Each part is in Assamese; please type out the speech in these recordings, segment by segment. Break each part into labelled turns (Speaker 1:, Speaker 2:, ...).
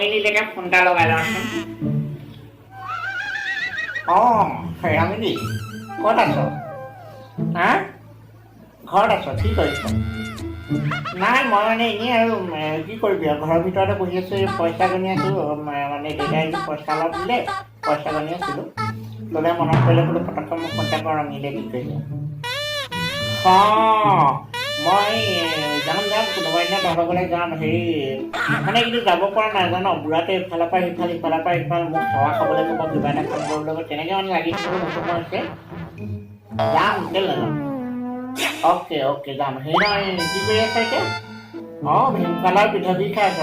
Speaker 1: ৰঙিনীলৈকে ফোন এটা লগাই লওঁচোন। ৰঙিনী ক'ত আছ? হা ঘৰত আছ? কি কৰিছ? নাই মই মানে এনেই আৰু কি কৰিবি আৰু ঘৰৰ ভিতৰতে বহি আছোঁ, পইচা গণি আছোঁ। মানে দেউতাই পইচা অলপ দিলে, পইচা গণি আছিলোঁ। ল'লে মনত পৰিলে বোলো পটককৈ মোক কণ্টেক্ট কৰ ৰঙিনীলে কি কৰিছে। মই যাম কোনোবা দিনা তহঁতৰ ঘৰলৈ যাম। হেৰি মানে কিন্তু যাব পৰা নাই জান, বুঢ়াতে ইফালৰ পৰা সিফাল সিফালৰ পৰা ইফাল মোক সেৱা খাবলৈ ক'ব, কিবা এটা কাম কৰিব লাগিব, তেনেকৈ মানে লাগি থাকিবলৈ নোসোমোৱা হৈছে। যাম কেলৈ নাযাম। অ'কে যাম। হেৰি নহয় কি কৰি আছ এতিয়া? ভীমকলৰ পিঠাগুড়ি খাই আছ?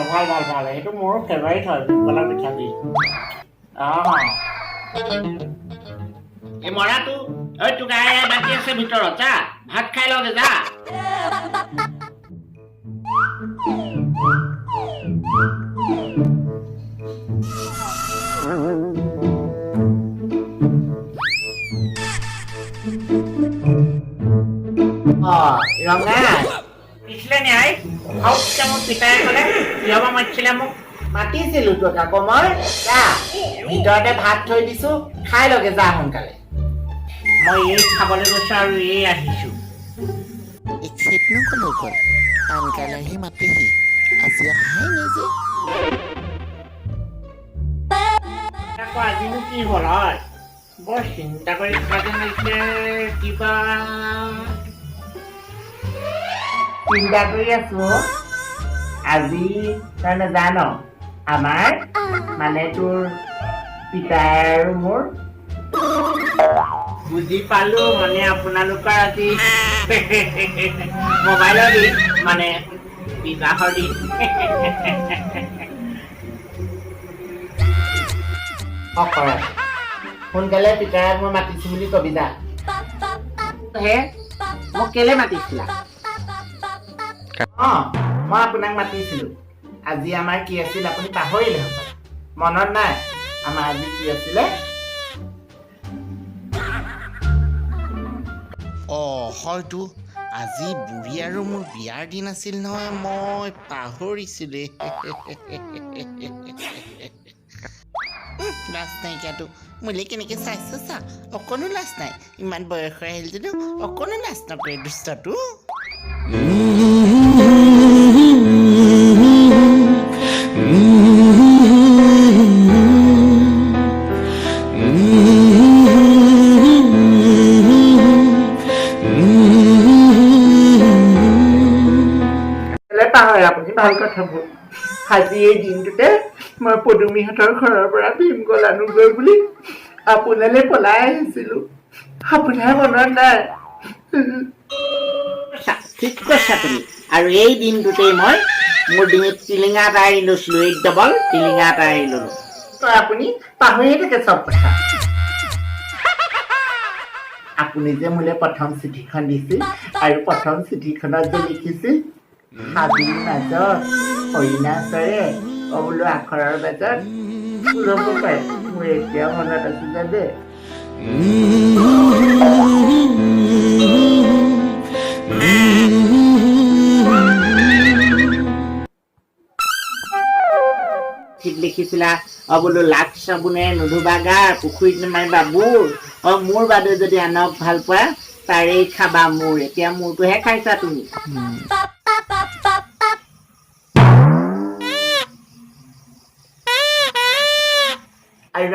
Speaker 1: ভাল সেইটো মোৰো ফেভাৰিট হয় ভীমকলৰ পিঠাগুড়ি। এই মৰাটো তোক বাকী আছে ভিতৰত, যা ভাত খাই লগে যা। ৰঙা পিছলে নাই হওঁতে মোক পিতাই ক'লে কিয়বা মাতিছিলে, মোক মাতিছিলো তোক আকৌ মই। যা ভিতৰতে ভাত থৈ দিছো, খাই লগে যা সোনকালে। মই এই খাবলৈ গৈছো আৰু এই আহিছো।
Speaker 2: একচেপ্টনো ক'লৈ গ'ল? আনকালে আহি মাতিহি, আজি অহাই নাই যে।
Speaker 1: আকৌ আজিনো কি হ'ল? হয় বৰ চিন্তা কৰি থকা যেন লাগিছে। কিবা চিন্তা কৰি আছো। আজি তই নাজান আমাৰ মানে তোৰ পিতাই আৰু মোৰ বুজি পালো, মানে আপোনালোকৰ আজি মোবাইলৰ দিন, মানে বিবাহৰ দিন। সোনকালে পিতাইক মই মাতিছো বুলি কবি যা। মোক কেলে মাতিছিলা? মই আপোনাক মাতিছিলো। আজি আমাৰ কি আছিল আপুনি পাহৰিলে হ'ব, মনত নাই? আমাৰ আজি কি আছিলে?
Speaker 2: হয়তো আজি বুঢ়ী আৰু মোৰ বিয়াৰ দিন আছিল নহয়, মই পাহৰিছিলোৱে। লাজ নাইকিয়াতো মোলৈ কেনেকৈ চাইছ চা, অকণো লাজ নাই। ইমান বয়স হৈ আহিল যদিও অকণো লাজ নকৰে দুষ্টটো।
Speaker 1: আপুনি ভাল কথাবোৰ আজি এই দিনটোতে মই পদুমীহঁতৰ ঘৰৰ পৰা ভীমকল আনোগৈ বুলি আপোনালৈ পলাই আহিছিলো। আপোনাৰ মনত নাই? ঠিক কৈছা তুমি। আৰু এই দিনটোতেই মই মোৰ ডিঙিত টিলিঙা এটা এৰি লৈছিলো, এই ডবল টিলিঙা এটা এৰি ললো। তই আপুনি পাহৰিয়ে থাকে চব কথা। আপুনি যে মোলৈ প্ৰথম চিঠিখন দিছিল আৰু প্ৰথম চিঠিখনত যে লিখিছিল হাবিৰ মাজত হৰিণা চৰে, বোলো আখৰৰ মাজত ফুলব পাৰে, মোৰ এতিয়াও মনত আছে যে। ঠিক লিখিছিলা বোলো লাখ চাবোনে নুধুবা গাৰ, পুখুৰীত নামাৰিবা বুৰ, মোৰ বাদে যদি আনক ভাল পোৱা তাৰেই খাবা মোৰ। এতিয়া মোৰটোহে খাইছা তুমি। আৰু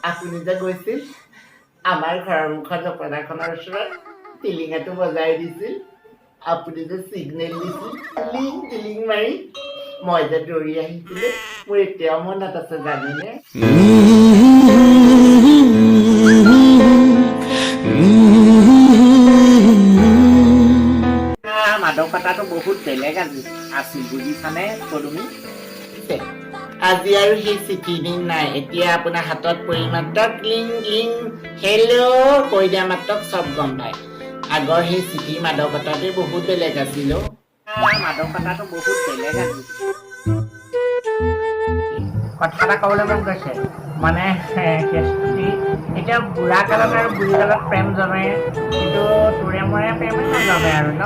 Speaker 1: আপুনি যে গৈছিল আমাৰ ঘৰৰ মুখত জপনাখনৰ ওচৰত টিলিঙাটো বজাই দিছিল, আপুনি যে চিগনেল দিছিল টিলিং টিলিং মাৰি, মই যে দৌৰি আহিছিলো, মোৰ এতিয়াও মনত আছে জানেনে? মাদকতাটো বহুত বেলেগ আছিল বুজিছানে পদুমী? আজি আৰু সেই চিঠি দিন নাই। এতিয়া আপোনাৰ হাতত পৰি মাত্ৰ ক্লিং ক্লিং হেল্ল' কৈ দিয়া মাত্ৰ চব গম পায়। আগৰ সেই চিঠিৰ মাদকতাটো বহুত বেলেগ আছিল। মাদকতাটো বহুত বেলেগ আছিল। কথা এটা ক'বলৈ মন গৈছে, মানে এতিয়া বুঢ়া কালত আৰু বুঢ়ী কালত প্ৰেম জমে, কিন্তু তোৰে মোৰে প্ৰেম নজমে আৰু ন?